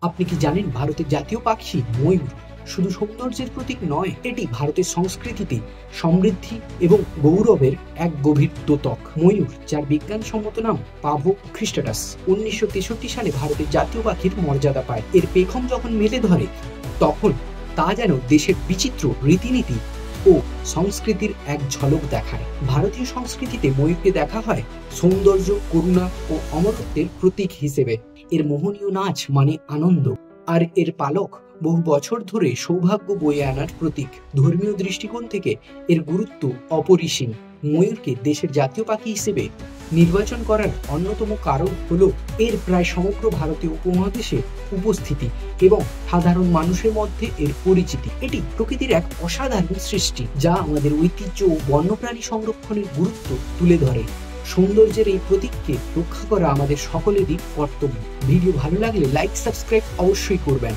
আপনি কি জানেন ভারতের জাতীয় পাখি ময়ূর শুধু সৌন্দর্যের প্রতীক নয়, এটি ভারতের সংস্কৃতিতে সমৃদ্ধি এবং গৌরবের এক গভীর দ্যোতক। ময়ূর, যার বিজ্ঞানসম্মত নাম পাভো ক্রিস্টাটাস, 1963 সালে ভারতের জাতীয় পাখির মর্যাদা পায়। এর পেখম যখন মেলে ধরে তখন তা যেন দেশের বিচিত্র রীতিনীতি ও সংস্কৃতির এক ঝলক দেখায়। ভারতীয় সংস্কৃতিতে ময়ূরকে দেখা হয় সৌন্দর্য, করুণা ও অমরত্বের প্রতীক হিসেবে। এর মোহনীয় নাচ মানে আনন্দ, আর এর পালক বহু বছর ধরে সৌভাগ্য বয়ে আনার প্রতীক। ধর্মীয় দৃষ্টিকোণ থেকে এর গুরুত্ব অপরিসীম। ময়ূরকে দেশের জাতীয় পাখি হিসেবে নির্বাচন করার অন্যতম কারণ হলো এর প্রায় সমগ্র ভারতীয় উপমহাদেশে উপস্থিতি এবং সাধারণ মানুষের মধ্যে এর পরিচিতি। এটি প্রকৃতির এক অসাধারণ সৃষ্টি, যা আমাদের ঐতিহ্য ও বন্যপ্রাণী সংরক্ষণের গুরুত্ব তুলে ধরে। সৌন্দর্যের এই প্রতীককে রক্ষা করা আমাদের সকলেরই কর্তব্য। ভিডিও ভালো লাগলে লাইক, সাবস্ক্রাইব অবশ্যই করবেন।